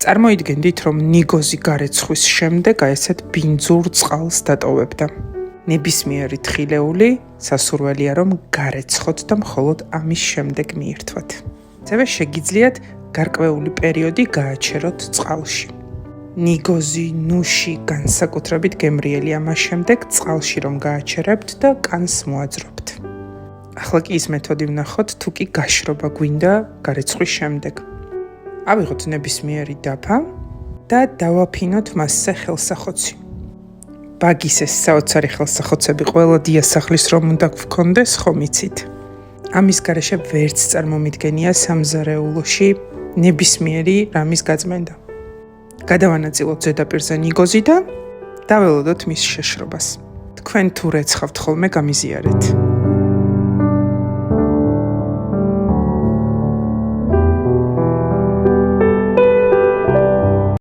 წარმოიდგენდით, რომ ნიგოზი გარეცხვის შემდეგ ესეთ ბინძურ წყალს დატოვებდა. ნებისმიერი თხილეული სასურველია, რომ გარეცხოთ და მხოლოდ ამის შემდეგ მიირთვათ. ასევე შეგიძლიათ გარკვეული პერიოდი გააჩეროთ წყალში. ნიგოზი, ნუში განსაკუთრებით გემრიელია მას შემდეგ წყალში რომ გააჩერებთ და კანს მოაძრობთ. ახლა კი ის მეთოდი ვნახოთ, თუ კი გაშრობა გვინდა გარეცხვის შემდეგ. ავიღოთ ნებისმიერი დაფა და დავაფინოთ მასზე ხელსახოცი. ბაგის ეს საოცარი ხელსახოცები ყველა დიასახლის რომ უნდა გქონდეს, ხომ იცით? ამის გარეშე ვერც წარმომიდგენია სამზარეულოში ნებისმიერი რამის გაწმენდა. გადავანაწილოთ ზედაპირზე ნიგოზი და დაველოდოთ მის შეშრობას. თქვენ თუ რეცხავთ ხოლმე გამიზიარეთ.